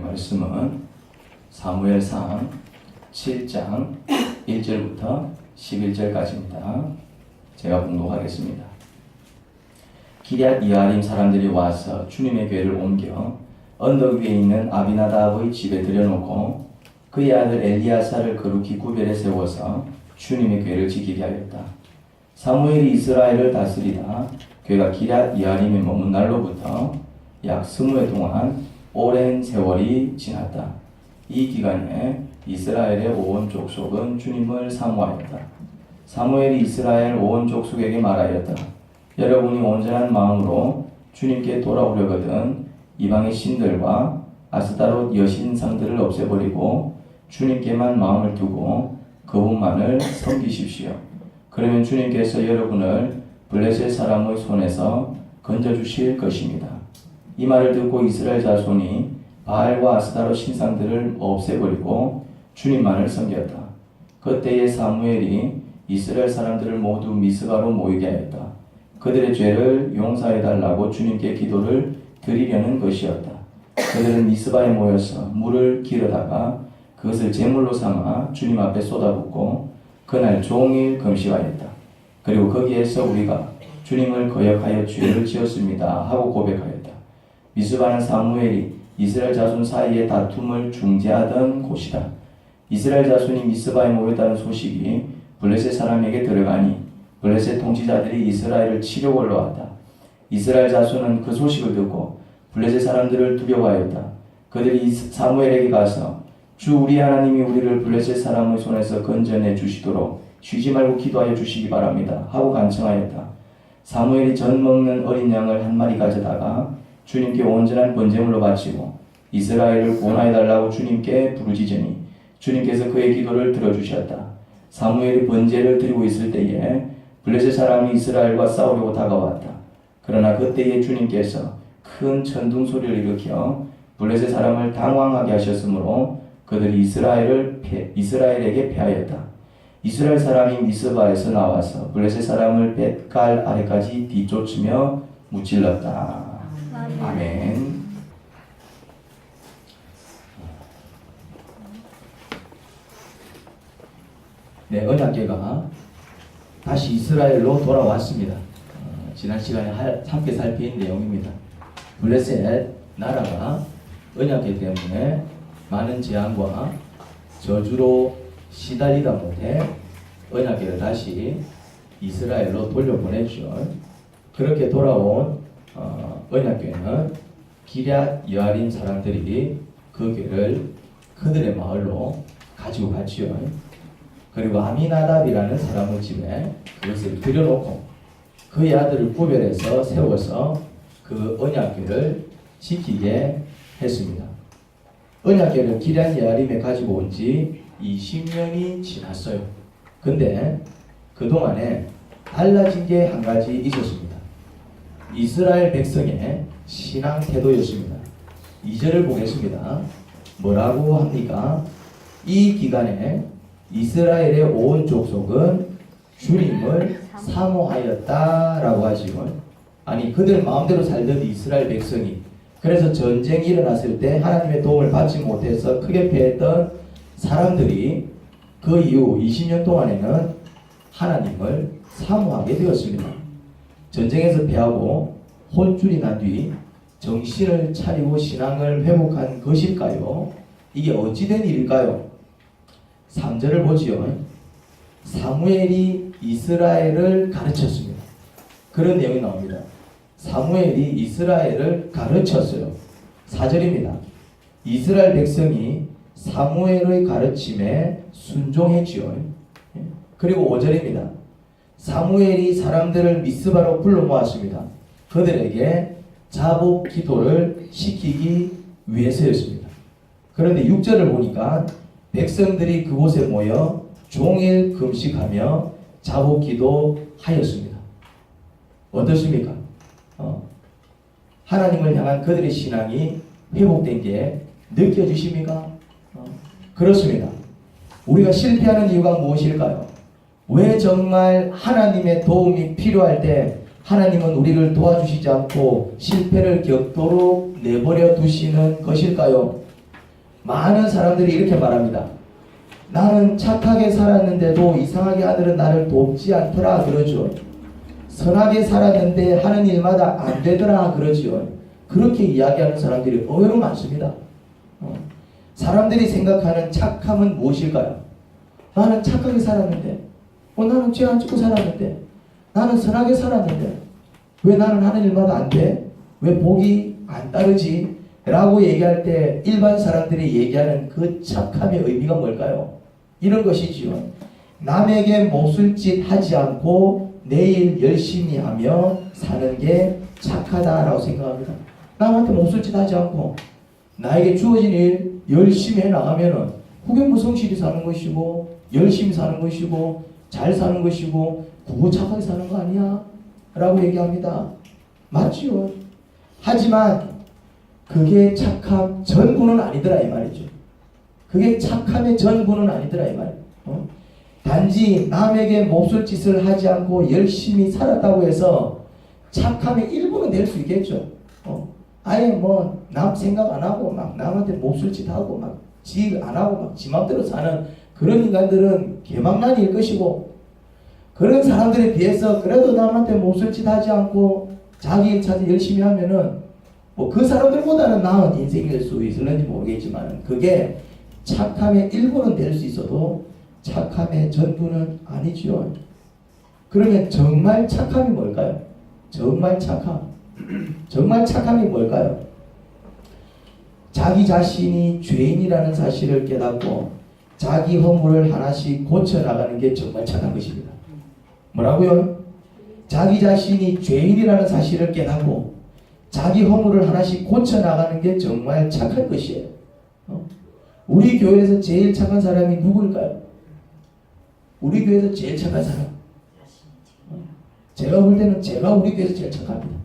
말씀은 사무엘상 7장 1절부터 11절까지입니다. 제가 봉독하겠습니다. 기럇 여아림 사람들이 와서 주님의 궤를 옮겨 언덕 위에 있는 아비나답의 집에 들여놓고 그의 아들 엘리야사를 거룩히 구별해 세워서 주님의 궤를 지키게 하였다. 사무엘이 이스라엘을 다스리다 궤가 기럇 여아림에 머문 날로부터 약 20해 동안 오랜 세월이 지났다. 이 기간에 이스라엘의 온 족속은 주님을 사모하였다. 사무엘이 이스라엘 온 족속에게 말하였다. 여러분이 온전한 마음으로 주님께 돌아오려거든 이방의 신들과 아스타롯 여신상들을 없애버리고 주님께만 마음을 두고 그분만을 섬기십시오. 그러면 주님께서 여러분을 블레셋 사람의 손에서 건져주실 것입니다. 이 말을 듣고 이스라엘 자손이 바알과 아스타롯 신상들을 없애버리고 주님만을 섬겼다. 그때에 사무엘이 이스라엘 사람들을 모두 미스바로 모이게 하였다. 그들의 죄를 용서해달라고 주님께 기도를 드리려는 것이었다. 그들은 미스바에 모여서 물을 기르다가 그것을 제물로 삼아 주님 앞에 쏟아붓고 그날 종일 금식하였다. 그리고 거기에서 우리가 주님을 거역하여 죄를 지었습니다 하고 고백하였다. 미스바는 사무엘이 이스라엘 자손 사이의 다툼을 중재하던 곳이다. 이스라엘 자손이 미스바에 모였다는 소식이 블레셋 사람에게 들어가니 블레셋 통치자들이 이스라엘을 치려고 올라왔다. 이스라엘 자손은 그 소식을 듣고 블레셋 사람들을 두려워하였다. 그들이 사무엘에게 가서 주 우리 하나님이 우리를 블레셋 사람의 손에서 건져내 주시도록 쉬지 말고 기도하여 주시기 바랍니다 하고 간청하였다. 사무엘이 전 먹는 어린 양을 한 마리 가져다가 주님께 온전한 번제물로 바치고 이스라엘을 구원하여달라고 주님께 부르짖으니 주님께서 그의 기도를 들어주셨다. 사무엘이 번제를 드리고 있을 때에 블레셋 사람이 이스라엘과 싸우려고 다가왔다. 그러나 그때에 주님께서 큰 천둥 소리를 일으켜 블레셋 사람을 당황하게 하셨으므로 그들이 이스라엘에게 패하였다. 이스라엘 사람이 미스바에서 나와서 블레셋 사람을 벳갈 아래까지 뒤쫓으며 무찔렀다. 아멘. 네, 언약궤가 다시 이스라엘로 돌아왔습니다. 지난 시간에 함께 살핀 내용입니다. 블레셋 나라가 언약궤 때문에 많은 재앙과 저주로 시달리다 못해 언약궤를 다시 이스라엘로 돌려보냈죠. 그렇게 돌아온 언약궤는 기럇 여아림 사람들이 그 궤를 그들의 마을로 가지고 갔지요. 그리고 아미나답이라는 사람의 집에 그것을 들여놓고 그의 아들을 구별해서 세워서 그 언약궤를 지키게 했습니다. 언약궤를 기럇 여아림에 가지고 온 지 20년이 지났어요. 근데 그동안에 달라진 게 한 가지 있었습니다. 이스라엘 백성의 신앙 태도였습니다. 2절을 보겠습니다. 뭐라고 합니까? 이 기간에 이스라엘의 온 족속은 주님을 사모하였다라고 하지요. 아니 그들 마음대로 살던 이스라엘 백성이 그래서 전쟁이 일어났을 때 하나님의 도움을 받지 못해서 크게 패했던 사람들이 그 이후 20년 동안에는 하나님을 사모하게 되었습니다. 전쟁에서 패하고 혼쭐이 난 뒤 정신을 차리고 신앙을 회복한 것일까요? 이게 어찌된 일일까요? 3절을 보지요. 사무엘이 이스라엘을 가르쳤습니다. 그런 내용이 나옵니다. 사무엘이 이스라엘을 가르쳤어요. 4절입니다. 이스라엘 백성이 사무엘의 가르침에 순종했지요. 그리고 5절입니다. 사무엘이 사람들을 미스바로 불러 모았습니다. 그들에게 자복 기도를 시키기 위해서였습니다. 그런데 6절을 보니까 백성들이 그곳에 모여 종일 금식하며 자복 기도하였습니다. 어떻습니까? 하나님을 향한 그들의 신앙이 회복된 게 느껴지십니까? 그렇습니다. 우리가 실패하는 이유가 무엇일까요? 왜 정말 하나님의 도움이 필요할 때 하나님은 우리를 도와주시지 않고 실패를 겪도록 내버려 두시는 것일까요? 많은 사람들이 이렇게 말합니다. 나는 착하게 살았는데도 이상하게 하늘은 나를 돕지 않더라 그러죠. 선하게 살았는데 하는 일마다 안 되더라 그러죠. 그렇게 이야기하는 사람들이 의외로 많습니다. 사람들이 생각하는 착함은 무엇일까요? 나는 착하게 살았는데, 나는 죄 안 짓고 살았는데, 나는 선하게 살았는데, 왜 나는 하는 일마다 안 돼? 왜 복이 안 따르지? 라고 얘기할 때 일반 사람들이 얘기하는 그 착함의 의미가 뭘까요? 이런 것이지요. 남에게 몹쓸 짓 하지 않고 내일 열심히 하며 사는 게 착하다라고 생각합니다. 남한테 몹쓸 짓 하지 않고 나에게 주어진 일 열심히 해나가면은 그게 뭐 성실히 사는 것이고 열심히 사는 것이고 잘 사는 것이고 그거 착하게 사는 거 아니야? 라고 얘기합니다. 맞지요. 하지만 그게 착함 전부는 아니더라 이 말이죠. 그게 착함의 전부는 아니더라 이 말이에요. 단지 남에게 몹쓸 짓을 하지 않고 열심히 살았다고 해서 착함의 일부는 될 수 있겠죠. 아예 뭐 남 생각 안 하고 막 남한테 몹쓸 짓 하고 막 지 안 하고 막 지 맘대로 사는 그런 인간들은 개망난일 것이고, 그런 사람들에 비해서 그래도 남한테 몹쓸 짓 하지 않고 자기 일 찾아 열심히 하면은 뭐 그 사람들보다는 나은 인생일 수 있을는지 모르겠지만 그게 착함의 일부는 될 수 있어도 착함의 전부는 아니지요. 그러면 정말 착함이 뭘까요? 정말 착함. 정말 착함이 뭘까요? 자기 자신이 죄인이라는 사실을 깨닫고 자기 허물을 하나씩 고쳐나가는 게 정말 착한 것입니다. 뭐라고요? 자기 자신이 죄인이라는 사실을 깨닫고 자기 허물을 하나씩 고쳐나가는 게 정말 착한 것이에요. 우리 교회에서 제일 착한 사람이 누구일까요? 우리 교회에서 제일 착한 사람. 제가 볼 때는 제가 우리 교회에서 제일 착합니다.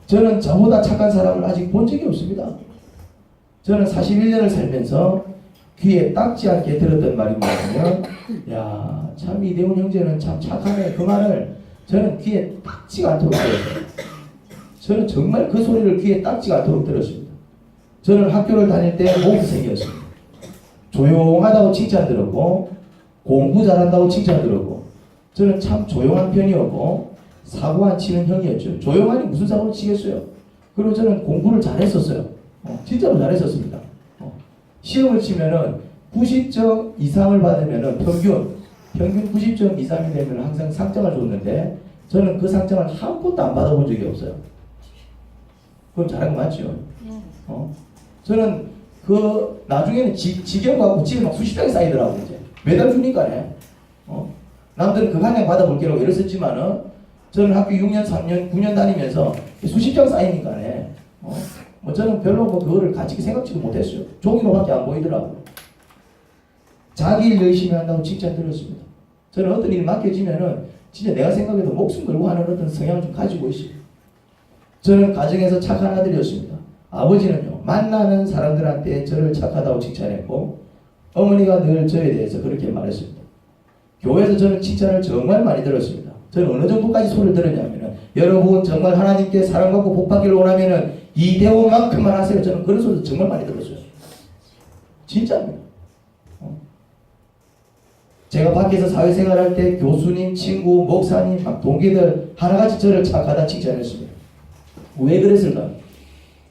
저는 저보다 착한 사람을 아직 본 적이 없습니다. 저는 41년을 살면서 귀에 딱지 않게 들었던 말이 뭐냐면, 야, 참 이대훈 형제는 참 착하네. 그 말을 저는 귀에 딱지가 않도록 들었어요. 저는 정말 그 소리를 귀에 딱지가 않도록 들었습니다. 저는 학교를 다닐 때 모범생이었습니다. 조용하다고 칭찬 들었고 공부 잘한다고 칭찬 들었고, 저는 참 조용한 편이었고 사고 안 치는 형이었죠. 조용하니 무슨 사고를 치겠어요. 그리고 저는 공부를 잘했었어요. 진짜로 잘했었습니다. 시험을 치면은 90점 이상을 받으면은 평균 90점 이상이 되면 항상 상장을 줬는데 저는 그 상장을 한 번도 안 받아본 적이 없어요. 그럼 잘한 거 맞죠? 저는 그 나중에는 지경 갖고 집에 막 수십 장이 쌓이더라고. 이제 매달 주니까네. 남들은 그 한 장 받아볼게라고 애를 썼지만은 저는 학교 6년, 3년, 9년 다니면서 수십 장 쌓이니까네. 뭐 저는 별로 뭐 그거를 가치게 생각지도 못했어요. 종이로밖에 안 보이더라고요. 자기 일 열심히 한다고 칭찬 들었습니다. 저는 어떤 일이 맡겨지면은 진짜 내가 생각해도 목숨 걸고 하는 어떤 성향을 좀 가지고 있어요. 저는 가정에서 착한 아들이었습니다. 아버지는요, 만나는 사람들한테 저를 착하다고 칭찬했고 어머니가 늘 저에 대해서 그렇게 말했습니다. 교회에서 저는 칭찬을 정말 많이 들었습니다. 저는 어느 정도까지 소리를 들었냐면은, 여러분 정말 하나님께 사랑받고 복받기를 원하면은 이대호만큼만 하세요. 저는 그런 소리를 정말 많이 들었어요. 진짜입니다. 제가 밖에서 사회생활할 때 교수님, 친구, 목사님, 막 동기들 하나같이 저를 착하다 칭찬했습니다. 왜 그랬을까요?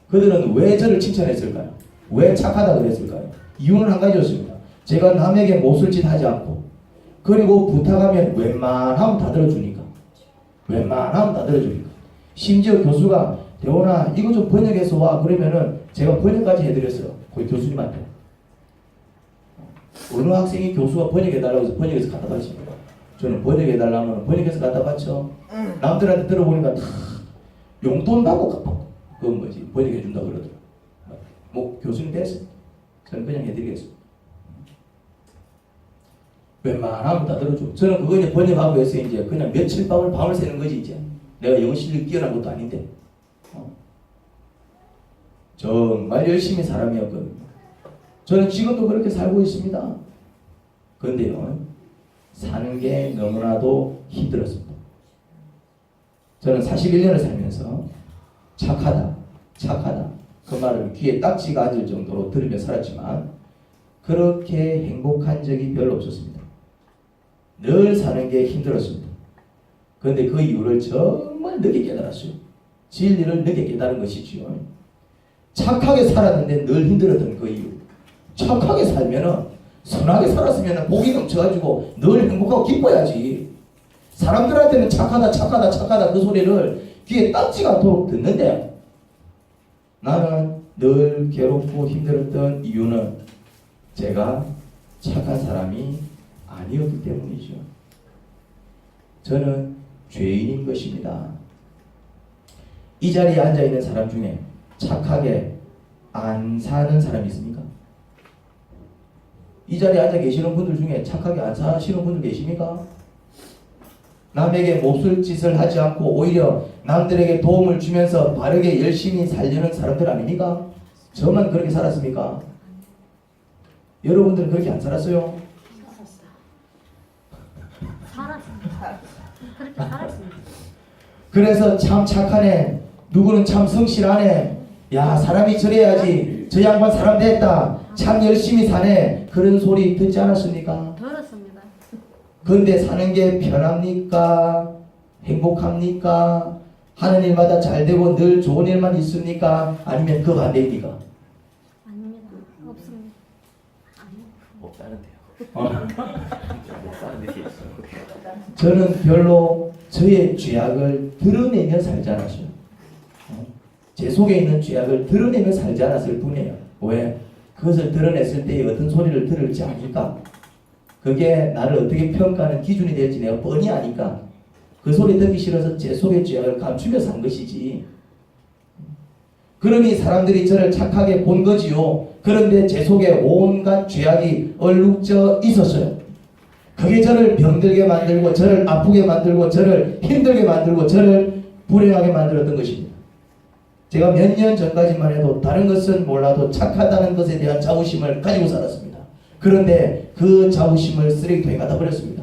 그들은 왜 저를 칭찬했을까요? 왜 착하다 그랬을까요? 이유는 한 가지였습니다. 제가 남에게 몹쓸 짓 하지 않고, 그리고 부탁하면 웬만하면 다 들어주니까. 웬만하면 다 들어주니까. 심지어 교수가 대원아 이거 좀 번역해서 와 그러면은 제가 번역까지 해드렸어요. 거기 교수님한테. 어느 학생이 교수가 번역해달라고 해서 번역해서 갖다 바칩니다. 저는 번역해달라면 번역해서 갖다 바쳐. 남들한테 들어보니까 다 용돈 받고 그 뭐지 번역해준다 그러더라고요. 뭐 교수님 됐어요. 저는 그냥 해드리겠습니다. 웬만하면 다 들어줘. 저는 그거 이제 번역하고 해서 이제 그냥 며칠 밤을 새는 거지 이제. 내가 영어 실력이 뛰어난 것도 아닌데. 정말 열심히 사람이었거든요. 저는 지금도 그렇게 살고 있습니다. 그런데요, 사는 게 너무나도 힘들었습니다. 저는 41년을 살면서 착하다. 그 말은 귀에 딱지가 앉을 정도로 들으며 살았지만 그렇게 행복한 적이 별로 없었습니다. 늘 사는 게 힘들었습니다. 그런데 그 이유를 정말 늦게 깨달았어요. 진리를 늦게 깨달은 것이지요. 착하게 살았는데 늘 힘들었던 그 이유. 착하게 살면은, 선하게 살았으면 복이 넘쳐가지고 늘 행복하고 기뻐야지. 사람들한테는 착하다 착하다 착하다 그 소리를 귀에 딱지가 않도록 듣는데 나는 늘 괴롭고 힘들었던 이유는 제가 착한 사람이 아니었기 때문이죠. 저는 죄인인 것입니다. 이 자리에 앉아있는 사람 중에 착하게 안 사는 사람이 있습니까? 이 자리에 앉아 계시는 분들 중에 착하게 안 사시는 분들 계십니까? 남에게 몹쓸 짓을 하지 않고 오히려 남들에게 도움을 주면서 바르게 열심히 살려는 사람들 아닙니까? 저만 그렇게 살았습니까? 여러분들은 그렇게 안 살았어요? 살았습니다. 그렇게 살았습니다. 그래서 참 착하네, 누구는 참 성실하네, 야 사람이 저래야지, 저 양반 사람 됐다, 참 열심히 사네, 그런 소리 듣지 않았습니까? 들었습니다. 그런데 사는 게 편합니까? 행복합니까? 하는 일마다 잘 되고 늘 좋은 일만 있습니까? 아니면 그 반대입니까? 아닙니다. 없습니다. 없다는데요. 저는 별로 저의 죄악을 드러내며 살지 않았어요. 제 속에 있는 죄악을 드러내며 살지 않았을 뿐이에요. 왜? 그것을 드러냈을 때 어떤 소리를 들을지 아니까. 그게 나를 어떻게 평가하는 기준이 될지 내가 뻔히 아니까 그 소리 듣기 싫어서 제 속의 죄악을 감추며 산 것이지. 그러니 사람들이 저를 착하게 본 거지요. 그런데 제 속에 온갖 죄악이 얼룩져 있었어요. 그게 저를 병들게 만들고 저를 아프게 만들고 저를 힘들게 만들고 저를 불행하게 만들었던 것입니다. 제가 몇 년 전까지만 해도 다른 것은 몰라도 착하다는 것에 대한 자부심을 가지고 살았습니다. 그런데 그 자부심을 쓰레기통에 갖다 버렸습니다.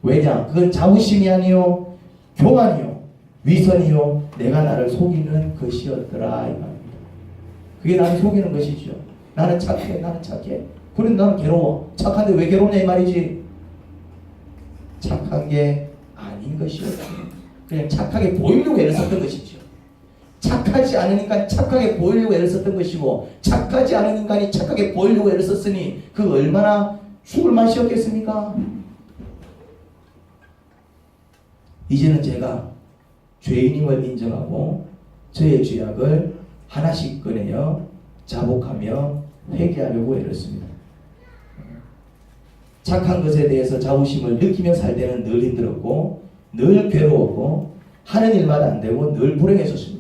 왜냐? 그건 자부심이 아니요, 교만이요, 위선이요, 내가 나를 속이는 것이었더라 이 말입니다. 그게 나를 속이는 것이죠. 나는 착해, 나는 착해. 그런데 나는 괴로워. 착한데 왜 괴롭냐 이 말이지. 착한 게 아닌 것이었죠. 그냥 착하게 보이려고 애를 썼던 것이죠. 착하지 않은 인간 착하게 보이려고 애를 썼던 것이고, 착하지 않은 인간이 착하게 보이려고 애를 썼으니 그 얼마나 죽을 맛이었겠습니까? 이제는 제가 죄인임을 인정하고 저의 죄악을 하나씩 꺼내어 자복하며 회개하려고 애를 씁니다. 착한 것에 대해서 자부심을 느끼며 살 때는 늘 힘들었고 늘 괴로웠고 하는 일마다 안 되고 늘 불행했었습니다.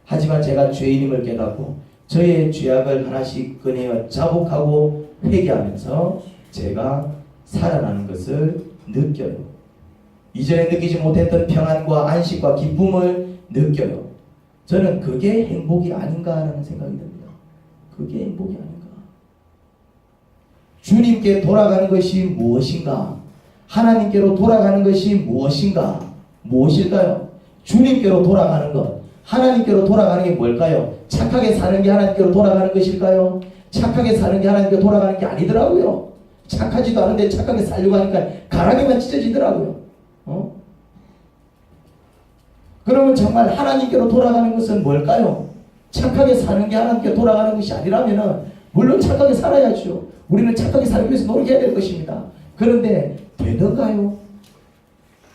하지만 제가 죄인임을 깨닫고 저의 죄악을 하나씩 꺼내어 자복하고 회개하면서 제가 살아나는 것을 느껴요. 이전에 느끼지 못했던 평안과 안식과 기쁨을 느껴요. 저는 그게 행복이 아닌가라는 생각이 듭니다. 그게 행복이 아닌가. 주님께 돌아가는 것이 무엇인가? 하나님께로 돌아가는 것이 무엇인가? 무엇일까요? 주님께로 돌아가는 것, 하나님께로 돌아가는 게 뭘까요? 착하게 사는 게 하나님께로 돌아가는 것일까요? 착하게 사는 게 하나님께로 돌아가는 게 아니더라고요. 착하지도 않은데 착하게 살려고 하니까 가랑이만 찢어지더라고요. 그러면 정말 하나님께로 돌아가는 것은 뭘까요? 착하게 사는 게 하나님께 돌아가는 것이 아니라면은 물론 착하게 살아야죠. 우리는 착하게 살기 위해서 노력해야 될 것입니다. 그런데 되던가요?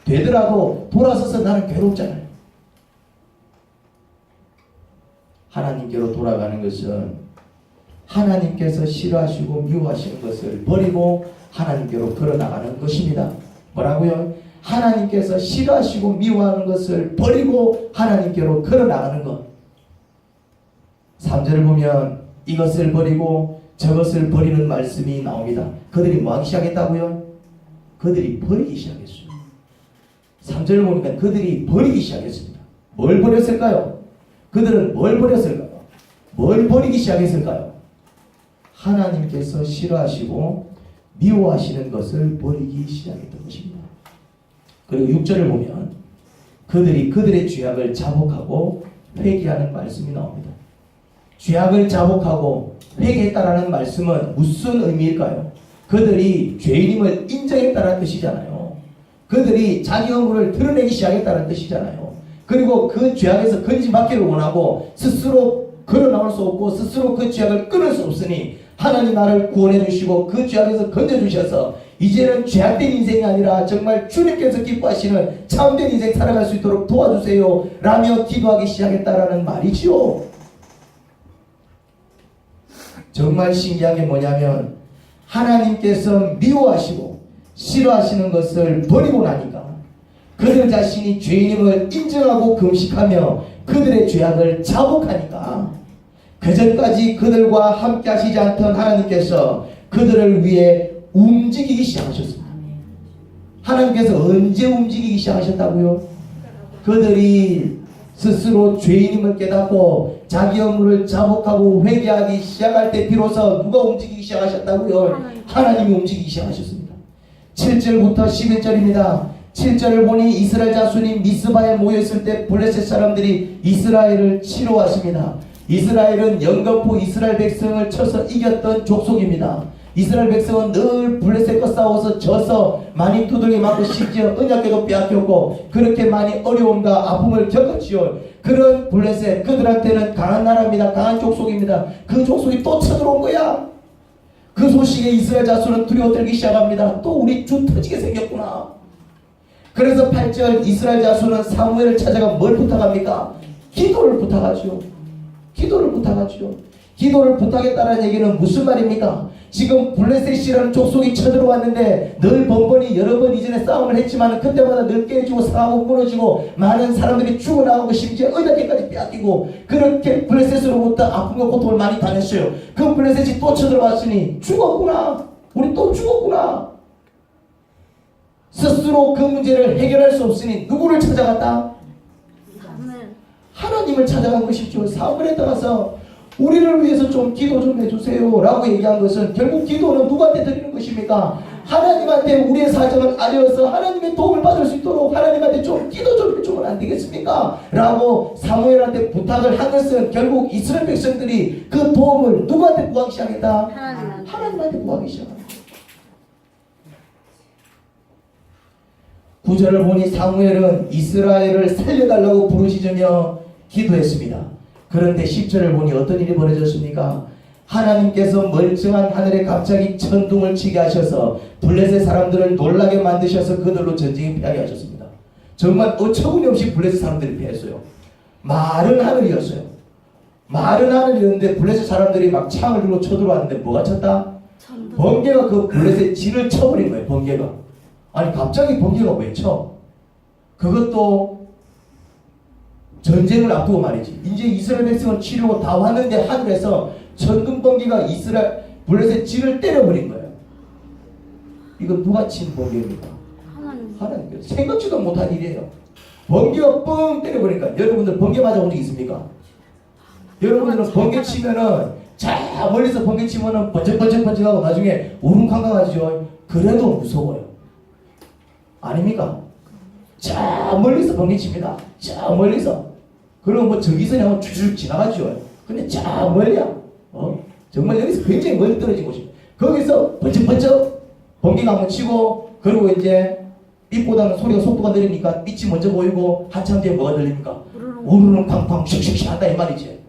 되더라도 돌아서서 나는 괴롭잖아요. 하나님께로 돌아가는 것은 하나님께서 싫어하시고 미워하시는 것을 버리고 하나님께로 걸어나가는 것입니다. 뭐라고요? 하나님께서 싫어하시고 미워하는 것을 버리고 하나님께로 걸어나가는 것. 3절을 보면 이것을 버리고 저것을 버리는 말씀이 나옵니다. 그들이 뭐 하기 시작했다고요? 그들이 버리기 시작했어요. 3절을 보니까 그들이 버리기 시작했습니다. 뭘 버렸을까요? 그들은 뭘 버렸을까요? 뭘 버리기 시작했을까요? 하나님께서 싫어하시고 미워하시는 것을 버리기 시작했던 것입니다. 그리고 6절을 보면 그들이 그들의 죄악을 자복하고 회개하는 말씀이 나옵니다. 죄악을 자복하고 회개했다라는 말씀은 무슨 의미일까요? 그들이 죄인임을 인정했다는 뜻이잖아요. 그들이 자기 허물을 드러내기 시작했다는 뜻이잖아요. 그리고 그 죄악에서 건짐받기를 원하고 스스로 걸어나올 수 없고 스스로 그 죄악을 끊을 수 없으니 하나님 나를 구원해 주시고 그 죄악에서 건져 주셔서 이제는 죄악된 인생이 아니라 정말 주님께서 기뻐하시는 참된 인생 살아갈 수 있도록 도와주세요 라며 기도하기 시작했다라는 말이죠. 정말 신기한 게 뭐냐면 하나님께서 미워하시고 싫어하시는 것을 버리고 나니까 그들 자신이 죄인임을 인정하고 금식하며 그들의 죄악을 자복하니까 그전까지 그들과 함께 하시지 않던 하나님께서 그들을 위해 움직이기 시작하셨습니다. 하나님께서 언제 움직이기 시작하셨다고요? 그들이 스스로 죄인임을 깨닫고 자기 업무를 자복하고 회개하기 시작할 때 비로소 누가 움직이기 시작하셨다고요? 하나님이 움직이기 시작하셨습니다. 7절부터 11절입니다. 7절을 보니 이스라엘 자손이 미스바에 모여있을 때 블레셋 사람들이 이스라엘을 치러 왔습니다. 이스라엘은 영거포 이스라엘 백성을 쳐서 이겼던 족속입니다. 이스라엘 백성은 늘 블레셋과 싸워서 져서 많이 두들겨 맞고 심지어 언약궤도 빼앗겼고 그렇게 많이 어려움과 아픔을 겪었지요. 그런 블레셋 그들한테는 강한 나라입니다. 강한 족속입니다. 그 족속이 또 쳐들어온 거야. 그 소식에 이스라엘 자손은 두려워 떨기 시작합니다. 또 우리 주 터지게 생겼구나. 그래서 8절 이스라엘 자손은 사무엘을 찾아가 뭘 부탁합니까? 기도를 부탁하죠. 기도를 부탁하죠. 기도를 부탁했다는 얘기는 무슨 말입니까? 지금 블레셋이라는 족속이 쳐들어왔는데 늘 번번이 여러 번 이전에 싸움을 했지만 그때마다 늘 깨지고 상하고 무너지고 많은 사람들이 죽어나가고 심지어 언약궤까지 빼앗기고 그렇게 블레셋으로부터 아픔과 고통을 많이 당했어요. 그 블레셋이 또 쳐들어왔으니 죽었구나. 우리 또 죽었구나. 스스로 그 문제를 해결할 수 없으니 누구를 찾아갔다? 하나님을 찾아간 것이죠. 사무엘에 따라서 우리를 위해서 좀 기도 좀 해주세요 라고 얘기한 것은 결국 기도는 누구한테 드리는 것입니까? 하나님한테 우리의 사정을 알려서 하나님의 도움을 받을 수 있도록 하나님한테 좀 기도 좀 해주면 안 되겠습니까? 라고 사무엘한테 부탁을 한 것은 결국 이스라엘 백성들이 그 도움을 누구한테 구하기 시작했다? 하나님한테 구하기 시작합니다. 9절을 보니 사무엘은 이스라엘을 살려달라고 부르짖으며 기도했습니다. 그런데 10절을 보니 어떤 일이 벌어졌습니까? 하나님께서 멀쩡한 하늘에 갑자기 천둥을 치게 하셔서 블레셋 사람들을 놀라게 만드셔서 그들로 전쟁에 패하게 하셨습니다. 정말 어처구니 없이 블레셋 사람들이 패했어요. 마른 하늘이었어요. 마른 하늘이었는데 블레셋 사람들이 막 창을 들고 쳐들어왔는데 뭐가 쳤다? 번개가 그 블레셋 진을 쳐버린 거예요. 번개가. 아니 갑자기 번개가 왜 쳐? 그것도 전쟁을 앞두고 말이지. 이제 이스라엘 백성을 치려고 다 왔는데 하늘에서 천둥 번개가 이스라엘 블레셋 진을 때려버린 거예요. 이거 누가 친 번개입니까? 하나님께서. 생각지도 못한 일이에요. 번개가 뻥 때려버리니까. 여러분들 번개 맞아본 적 있습니까? 여러분들은 번개 치면은 자 멀리서 번개 치면은 번쩍번쩍번쩍하고 나중에 우릉강강하죠. 그래도 무서워요. 아닙니까? 자 멀리서 번개 칩니다. 자 멀리서. 그리고 뭐 저기서 그냥 쭉쭉 지나가죠. 근데 자 멀리야. 정말 여기서 굉장히 멀리 떨어진 곳입니다. 거기서 번쩍번쩍 번개가 한번 치고 그리고 이제 빛보다는 소리가 속도가 느리니까 빛이 먼저 보이고 한참 뒤에 뭐가 들립니까? 우르릉 팡팡 슉슉슉 한다 이 말이지.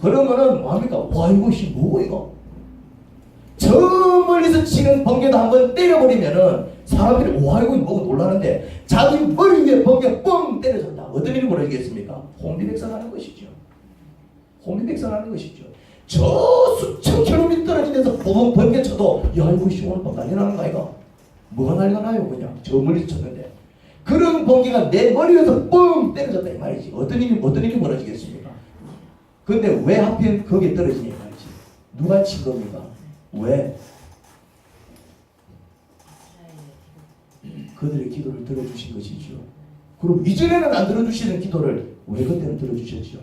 그러면은 뭐합니까? 와 이거 뭐고 이거? 저 멀리서 치는 번개도 한번 때려버리면은 사람들이 와 이거 뭐고 놀라는데 자기 머리 위에 번개 뻥 때려졌다. 어떤 일이 벌어지겠습니까? 혼비백산하는 것이죠. 혼비백산하는 것이죠. 저 수천 킬로미터 떨어진 데서 번개 쳐도 야 이거 오늘 밤 난리 나는 거 아이가? 뭐가 난리가 나요 그냥 저 멀리서 쳤는데 그런 번개가 내 머리 위에서 뻥 때려졌다 이 말이지. 어떤 일이 벌어지겠습니까? 근데 왜 하필 거기에 떨어지냐 이 말이지. 누가 친 겁니까? 왜? 그들의 기도를 들어주신 것이죠. 그럼 이전에는 안 들어주시는 기도를 왜 그때는 들어주셨죠?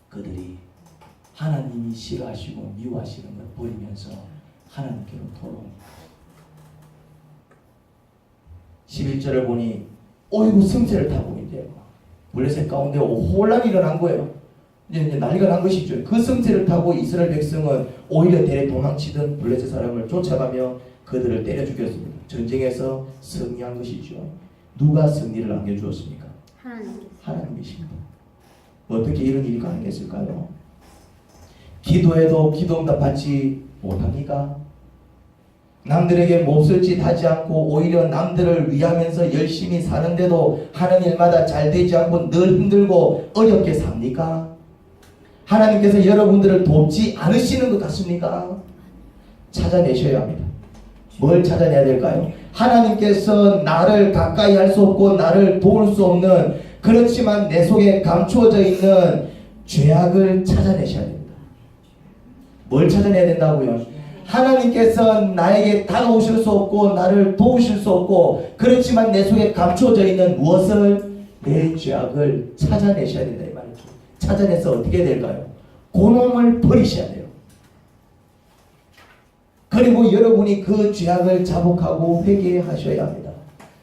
그들이 하나님이 싫어하시고 미워하시는 걸 보이면서 하나님께로 돌아옵니다. 11절을 보니 어이구 승세를 타고 있대요. 블레셋 가운데 혼란이 일어난 거예요. 이제 난리가 난 것이죠. 그 성체를 타고 이스라엘 백성은 오히려 대래 도망치던 블레셋 사람을 쫓아가며 그들을 때려 죽였습니다. 전쟁에서 승리한 것이죠. 누가 승리를 안겨주었습니까? 하나님께서. 하나님이십니다. 어떻게 이런 일이 가능했을까요? 기도해도 기도응답 받지 못합니까? 남들에게 몹쓸 짓 하지 않고 오히려 남들을 위하면서 열심히 사는데도 하는 일마다 잘 되지 않고 늘 힘들고 어렵게 삽니까? 하나님께서 여러분들을 돕지 않으시는 것 같습니까? 찾아내셔야 합니다. 뭘 찾아내야 될까요? 하나님께서 나를 가까이 할 수 없고 나를 도울 수 없는, 그렇지만 내 속에 감추어져 있는 죄악을 찾아내셔야 됩니다. 뭘 찾아내야 된다고요? 하나님께서 나에게 다가오실 수 없고 나를 도우실 수 없고 그렇지만 내 속에 감추어져 있는 무엇을? 내 죄악을 찾아내셔야 된다 이 말이죠. 찾아내서 어떻게 될까요? 그놈을 버리셔야 돼요. 그리고 여러분이 그 죄악을 자복하고 회개하셔야 합니다.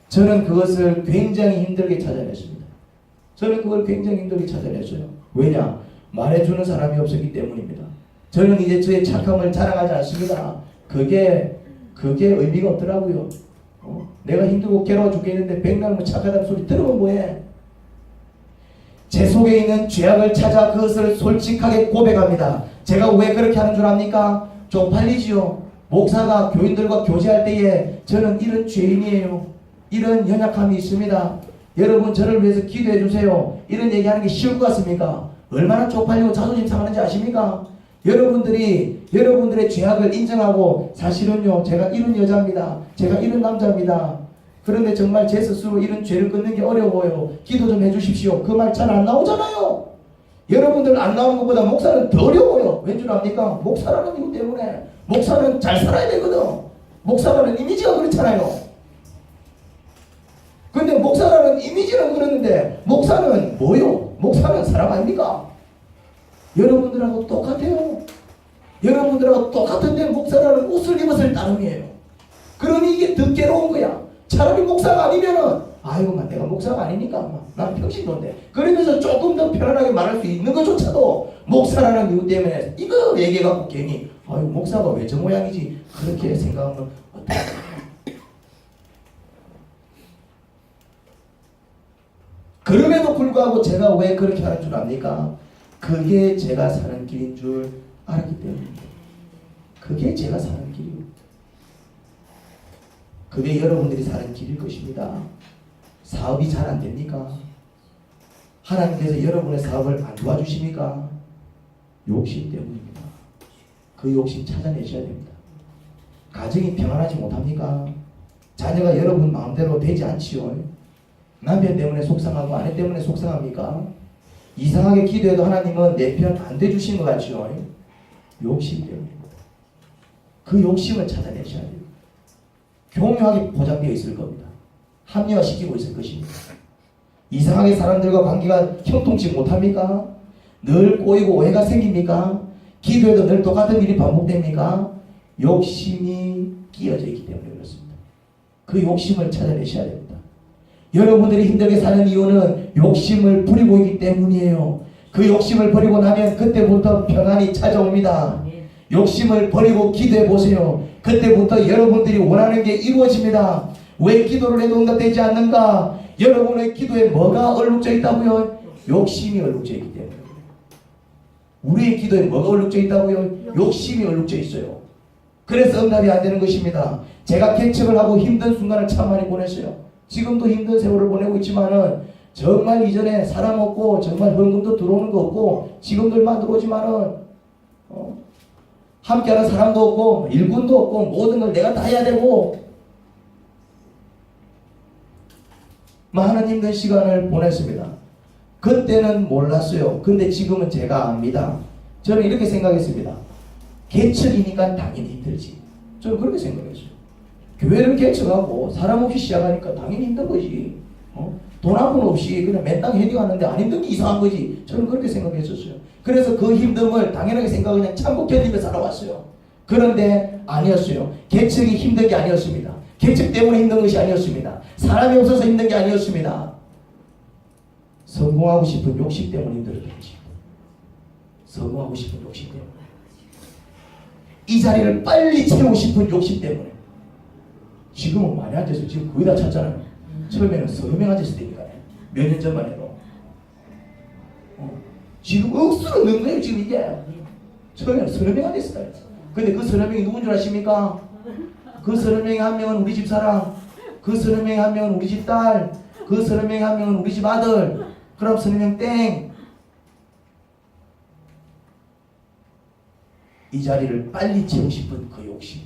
저는 그것을 굉장히 힘들게 찾아냈습니다. 저는 그걸 굉장히 힘들게 찾아냈어요. 왜냐? 말해주는 사람이 없었기 때문입니다. 저는 이제 저의 착함을 자랑하지 않습니다. 그게 의미가 없더라고요. 내가 힘들고 괴로워 죽겠는데 백날 뭐 착하다는 소리 들으면 뭐해? 제 속에 있는 죄악을 찾아 그것을 솔직하게 고백합니다. 제가 왜 그렇게 하는 줄 압니까? 쪽팔리지요. 목사가 교인들과 교제할 때에 저는 이런 죄인이에요. 이런 연약함이 있습니다. 여러분 저를 위해서 기도해 주세요. 이런 얘기하는 게 쉬울 것 같습니까? 얼마나 쪽팔리고 자존심 상하는지 아십니까? 여러분들의 죄악을 인정하고 사실은요 제가 이런 여자입니다. 제가 이런 남자입니다. 그런데 정말 제 스스로 이런 죄를 끊는 게 어려워요. 기도 좀 해주십시오. 그 말 잘 안 나오잖아요. 여러분들 안 나오는 것보다 목사는 더 어려워요. 왠 줄 압니까? 목사라는 이유 때문에. 목사는 잘 살아야 되거든. 목사라는 이미지가 그렇잖아요. 근데 목사라는 이미지는 그러는데 목사는 뭐요? 목사는 사람 아닙니까? 여러분들하고 똑같아요. 여러분들하고 똑같은데 목사라는 옷을 입었을 따름이에요. 그러니 이게 더 괴로운 거야. 차라리 목사가 아니면은 아이고 내가 목사가 아니니까 난 평신도인데 그러면서 조금 더 편안하게 말할 수 있는 것조차도 목사라는 이유 때문에 이거 얘기해갖고 괜히 아이고 목사가 왜 저 모양이지 그렇게 생각하면 어떡해. 그럼에도 불구하고 제가 왜 그렇게 하는 줄 압니까? 그게 제가 사는 길인 줄 알았기 때문입니다. 그게 제가 사는 길이고 그게 여러분들이 사는 길일 것입니다. 사업이 잘 안 됩니까? 하나님께서 여러분의 사업을 안 도와주십니까? 욕심 때문입니다. 그 욕심 찾아내셔야 됩니다. 가정이 평안하지 못합니까? 자녀가 여러분 마음대로 되지 않지요. 남편 때문에 속상하고 아내 때문에 속상합니까? 이상하게 기도해도 하나님은 내 편 안 돼주신 것 같죠? 욕심 때문입니다. 그 욕심을 찾아내셔야 돼요. 교묘하게 보장되어 있을 겁니다. 합리화시키고 있을 것입니다. 이상하게 사람들과 관계가 형통치 못합니까? 늘 꼬이고 오해가 생깁니까? 기도해도 늘 똑같은 일이 반복됩니까? 욕심이 끼어져 있기 때문에 그렇습니다. 그 욕심을 찾아내셔야 됩니다. 여러분들이 힘들게 사는 이유는 욕심을 부리고 있기 때문이에요. 그 욕심을 버리고 나면 그때부터 평안이 찾아옵니다. 욕심을 버리고 기도해 보세요. 그때부터 여러분들이 원하는 게 이루어집니다. 왜 기도를 해도 응답되지 않는가? 여러분의 기도에 뭐가 얼룩져 있다고요? 욕심이 얼룩져 있기 때문에. 우리의 기도에 뭐가 얼룩져 있다고요? 욕심이 얼룩져 있어요. 그래서 응답이 안 되는 것입니다. 제가 개척을 하고 힘든 순간을 참 많이 보냈어요. 지금도 힘든 세월을 보내고 있지만은 정말 이전에 사람 없고 정말 헌금도 들어오는 거 없고 지금들만 들어오지만은 함께하는 사람도 없고 일꾼도 없고 모든 걸 내가 다 해야 되고 많은 힘든 시간을 보냈습니다. 그때는 몰랐어요. 근데 지금은 제가 압니다. 저는 이렇게 생각했습니다. 개척이니까 당연히 힘들지. 저는 그렇게 생각했어요. 교회를 개척하고 사람 없이 시작하니까 당연히 힘든 거지. 돈 한 푼 없이 그냥 맨땅 헤딩하는데 안 힘든 게 이상한 거지. 저는 그렇게 생각했었어요. 그래서 그 힘듦을 당연하게 생각하고 그냥 참고 견디며 살아왔어요. 그런데 아니었어요. 개척이 힘든 게 아니었습니다. 개척 때문에 힘든 것이 아니었습니다. 사람이 없어서 힘든 게 아니었습니다. 성공하고 싶은 욕심 때문에 힘들었던 것입니다. 성공하고 싶은 욕심 때문에, 이 자리를 빨리 채우고 싶은 욕심 때문에. 지금은 많이 앉아서 지금 거의 다 찼잖아요. 처음에는 서너 명 앉았을 때니까, 몇 년 전만 해도. 지금 억수로 넣은 거예요. 지금 이게 처음에는 서너 명 앉았어요. 근데 그 서너 명이 누군 줄 아십니까? 그 서너 명의 한 명은 우리 집 사람, 그 서너 명의 한 명은 우리 집 딸, 그 서너 명의 한 명은 우리 집 아들. 그럼 서너 명 땡. 이 자리를 빨리 채우고 싶은 그 욕심.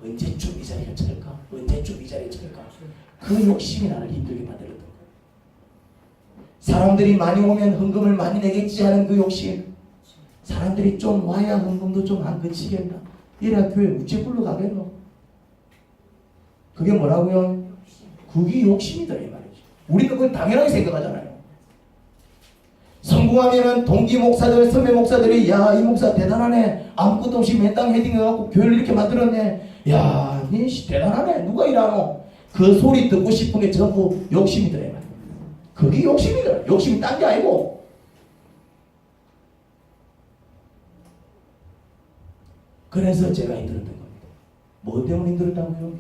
언제쯤 이 자리가 찰까? 언제쯤 이 자리가 찰까? 그 욕심이 나를 힘들게 만들었던 거예요. 사람들이 많이 오면 헌금을 많이 내겠지 하는 그 욕심. 사람들이 좀 와야 헌금도 좀 안 그치겠나? 이래야 교회 우체불로 가겠노? 그게 뭐라고요? 그게 욕심이다 이 말이죠. 우리는 그걸 당연하게 생각하잖아요. 성공하면은 동기 목사들, 선배 목사들이 야, 이 목사 대단하네. 아무것도 없이 맨땅 헤딩해갖고 교회를 이렇게 만들었네. 야, 니 대단하네. 누가 일하노? 그 소리 듣고 싶은 게 전부 욕심이다 이 말이에요. 그게 욕심이다. 욕심이 딴 게 아니고. 그래서 제가 힘들었던 겁니다. 뭐 때문에 힘들었다고요?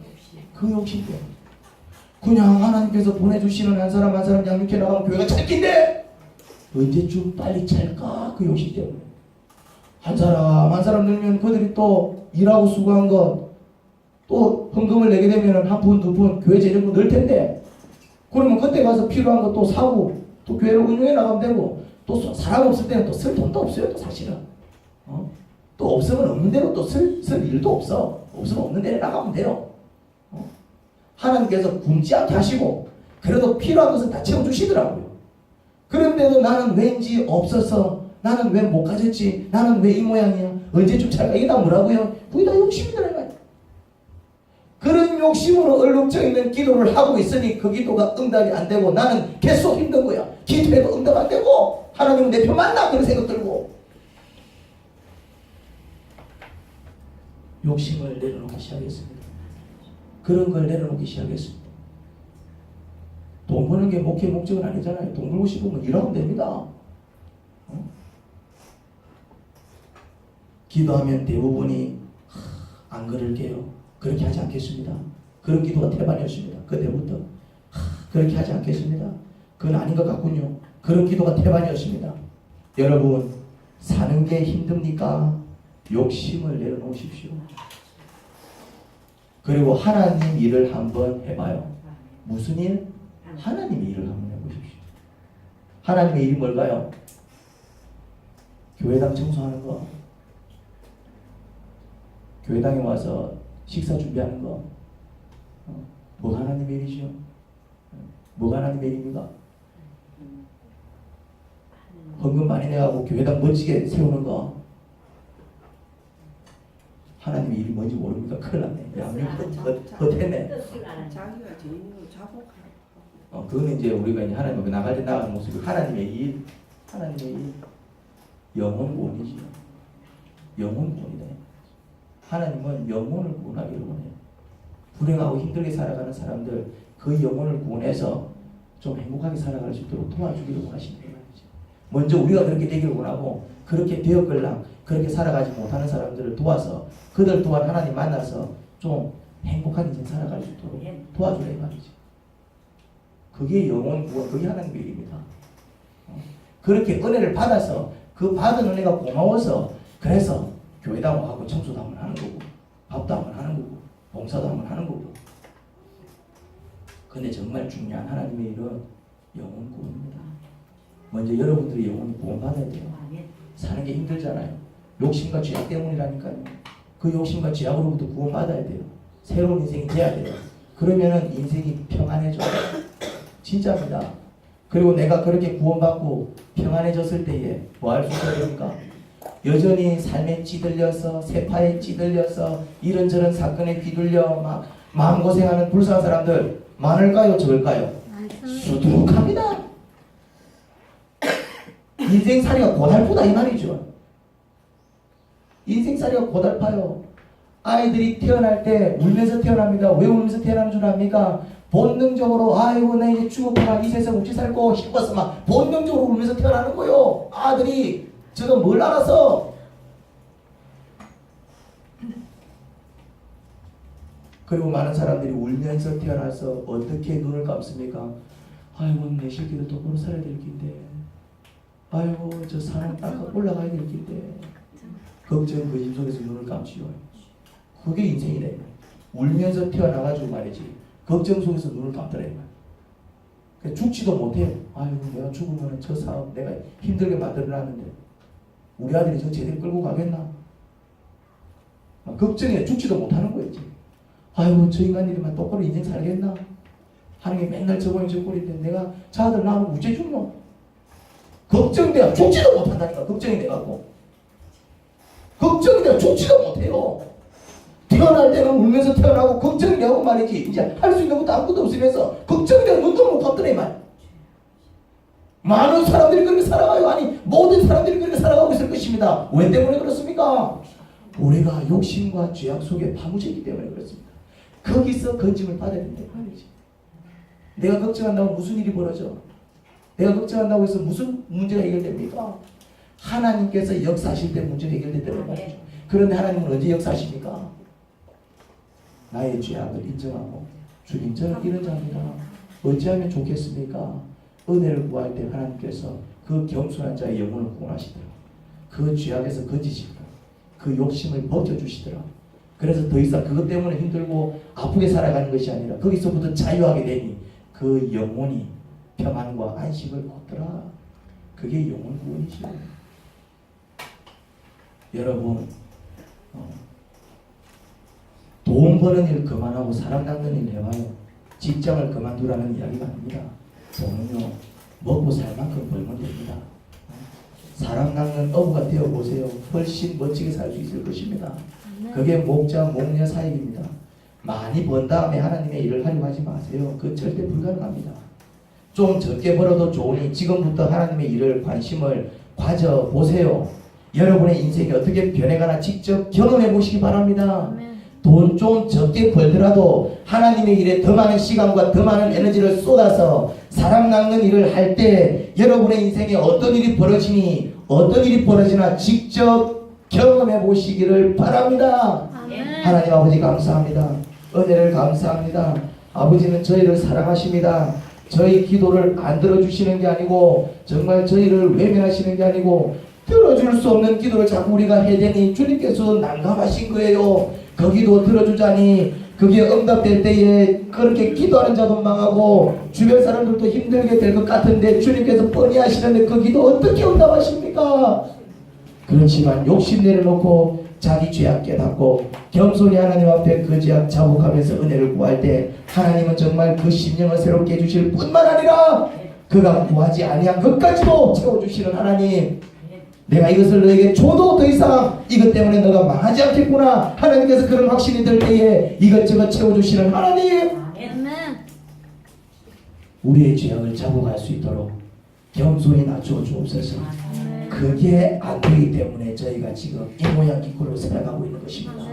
그 욕심 때문에. 그냥 하나님께서 보내주시는 한 사람 한 사람 양육해 나가면 교회가 찰긴데 언제쯤 빨리 찰까? 그 욕심 때문에. 한 사람 한 사람 늘면 그들이 또 일하고 수고한 것 또 헌금을 내게 되면 한 푼, 두 푼 교회 재정도 늘 텐데, 그러면 그때 가서 필요한 거 또 사고 또 교회를 운영해 나가면 되고, 또 사람 없을 때는 또 쓸 돈도 없어요. 또 사실은 또 없으면 없는 대로 또 쓸 일도 없어. 없으면 없는 대로 나가면 돼요. 하나님께서 굶지 않게 하시고 그래도 필요한 것은 다 채워주시더라고요. 그런데도 나는 왠지 없어서, 나는 왜 못 가졌지, 나는 왜 이 모양이야, 언제쯤 찰까, 이게 다 뭐라고요? 그게 다 욕심이더라. 그런 욕심으로 얼룩져 있는 기도를 하고 있으니 그 기도가 응답이 안 되고 나는 계속 힘든 거야. 기도해도 응답 안 되고 하나님은 내 편 맞나? 그런 생각 들고. 욕심을 내려놓기 시작했습니다. 그런 걸 내려놓기 시작했습니다. 돈 버는 게 목회 목적은 아니잖아요. 돈 벌고 싶으면 일하면 됩니다. 기도하면 대부분이 안 그럴게요. 그렇게 하지 않겠습니다. 그런 기도가 태반이었습니다. 그때부터 그렇게 하지 않겠습니다. 그건 아닌 것 같군요. 그런 기도가 태반이었습니다. 여러분, 사는 게 힘듭니까? 욕심을 내려놓으십시오. 그리고 하나님 일을 한번 해봐요. 무슨 일? 하나님의 일을 한번 해보십시오. 하나님의 일이 뭘까요? 교회당 청소하는 거, 교회당에 와서 식사 준비하는 거, 뭐가 하나님의 일이죠? 뭐가 하나님의 일입니까? 헌금 많이 내가고 교회당 멋지게 세우는 거, 하나님의 일이 뭔지 모릅니까? 큰일 났네. 양념 헛했네. 자기가 죄인으로 자복하고. 그거는 이제 우리가 이제 하나님 앞에 나갈 때 나가는 모습이 하나님의 일, 하나님의 일, 영혼 구원이지요. 영혼 구원이다. 하나님은 영혼을 구원하기를 원해요. 불행하고 힘들게 살아가는 사람들, 그 영혼을 구원해서 좀 행복하게 살아갈 수 있도록 도와주기를 원하십니다. 먼저 우리가 그렇게 되기를 원하고, 그렇게 되었걸랑 그렇게 살아가지 못하는 사람들을 도와서 그들 또한 하나님 만나서 좀 행복한 인생 살아갈 수 있도록 도와주라 이 말이지. 그게 영혼 구원, 그게 하나님의 일입니다. 그렇게 은혜를 받아서 그 받은 은혜가 고마워서, 그래서 교회당 와서 청소도 한번 하는 거고, 밥도 한번 하는 거고, 봉사도 한번 하는 거고. 근데 정말 중요한 하나님의 일은 영혼 구원입니다. 먼저 여러분들이 영혼이 구원받아야 돼요. 사는 게 힘들잖아요. 욕심과 죄악 때문이라니까요. 그 욕심과 죄악으로부터 구원받아야 돼요. 새로운 인생이 돼야 돼요. 그러면은 인생이 평안해져요. 진짜입니다. 그리고 내가 그렇게 구원받고 평안해졌을 때에 뭐 할 수 있어야 됩니까? 여전히 삶에 찌들려서, 세파에 찌들려서, 이런저런 사건에 휘둘려 막 마음고생하는 불쌍한 사람들 많을까요? 적을까요? 수두룩합니다. 인생살이가 고달프다 이 말이죠. 인생살이가 고달파요. 아이들이 태어날 때 울면서 태어납니다. 왜 울면서 태어나는 줄 압니까? 본능적으로 아이고 나 이제 죽었구나, 이 세상 어찌 살고 싶어서 막 본능적으로 울면서 태어나는 거요. 아들이 저거 뭘 알아서? 그리고 많은 사람들이 울면서 태어나서 어떻게 눈을 감습니까? 아이고 내 새끼들 똑바로 살아야 될 긴데, 아이고 저 사람 딱 올라가야 될 긴데, 걱정 근심 속에서 눈을 감지요. 그게 인생이래. 울면서 태어나가지고 말이지 걱정 속에서 눈을 감더라 이 말. 그러니까 죽지도 못해요. 아이고 내가 죽으면 저 사업 내가 힘들게 만들어놨는데 우리 아들이 저 제대로 끌고 가겠나? 걱정해. 죽지도 못하는 거였지. 아이고 저 인간들이만 똑바로 인생 살겠나? 하는 게 맨날 저번에 저 꼴인데 내가 저 아들 낳으면 우째 죽노? 걱정돼야 죽지도 못한다니까. 걱정이 돼갖고 걱정이 돼야 죽지도 못해요. 태어날 때는 울면서 태어나고 걱정이 되고 말이지 이제 할 수 있는 것도 아무것도 없으면서 걱정이 되고 눈도 못 감더라 이 말. 많은 사람들이 그렇게 살아가요. 아니 모든 사람들이 그렇게 살아가고 있을 것입니다. 왜 때문에 그렇습니까? 우리가 욕심과 죄악 속에 파묻혀있기 때문에 그렇습니다. 거기서 건짐을 받아야 된다 말이지. 내가 걱정한다고 무슨 일이 벌어져? 내가 걱정한다고 해서 무슨 문제가 해결됩니까? 하나님께서 역사하실 때 문제가 해결된다는 말이죠. 그런데 하나님은 언제 역사하십니까? 나의 죄악을 인정하고 주님 저는 이런 자입니다. 어찌하면 좋겠습니까? 은혜를 구할 때 하나님께서 그 겸손한 자의 영혼을 구원하시더라. 그 죄악에서 건지시더라. 그 욕심을 벗겨주시더라. 그래서 더 이상 그것 때문에 힘들고 아프게 살아가는 것이 아니라 거기서부터 자유하게 되니 그 영혼이 평안과 안식을 얻더라. 그게 영혼 구원이시오. 여러분 돈 버는 일 그만하고 사람 닦는 일 해봐요. 직장을 그만두라는 이야기가 아닙니다. 돈은요 먹고 살 만큼 벌면 됩니다. 사람 닦는 어부가 되어보세요. 훨씬 멋지게 살 수 있을 것입니다. 그게 목자 목녀 사역입니다. 많이 번 다음에 하나님의 일을 하려고 하지 마세요. 그건 절대 불가능합니다. 좀 적게 벌어도 좋으니 지금부터 하나님의 일을 관심을 가져보세요. 여러분의 인생이 어떻게 변해가나 직접 경험해 보시기 바랍니다. 돈 좀 적게 벌더라도 하나님의 일에 더 많은 시간과 더 많은 에너지를 쏟아서 사람 낚는 일을 할 때 여러분의 인생에 어떤 일이 벌어지니 어떤 일이 벌어지나 직접 경험해 보시기를 바랍니다. 하나님 아버지 감사합니다. 은혜를 감사합니다. 아버지는 저희를 사랑하십니다. 저희 기도를 안 들어주시는 게 아니고 정말 저희를 외면하시는 게 아니고 들어줄 수 없는 기도를 자꾸 우리가 해대니 주님께서 난감하신 거예요. 그 기도 들어주자니 그게 응답될 때에 그렇게 기도하는 자도 망하고 주변 사람들도 힘들게 될 것 같은데 주님께서 뻔히 하시는데 그 기도 어떻게 응답하십니까? 그렇지만 욕심 내려놓고 자기 죄악 깨닫고 겸손히 하나님 앞에 그 죄악 자복하면서 은혜를 구할 때 하나님은 정말 그 심령을 새롭게 해주실 뿐만 아니라 그가 구하지 아니한 것까지도 채워주시는 하나님, 내가 이것을 너에게 줘도 더 이상 이것 때문에 너가 망하지 않겠구나 하나님께서 그런 확신이 들 때에 이것저것 채워주시는 하나님, 우리의 죄악을 자복할 수 있도록 겸손히 낮추어 주옵소서. 그게 안 되기 때문에 저희가 지금 이 모양 이 꼴로 살아가고 있는 것입니다.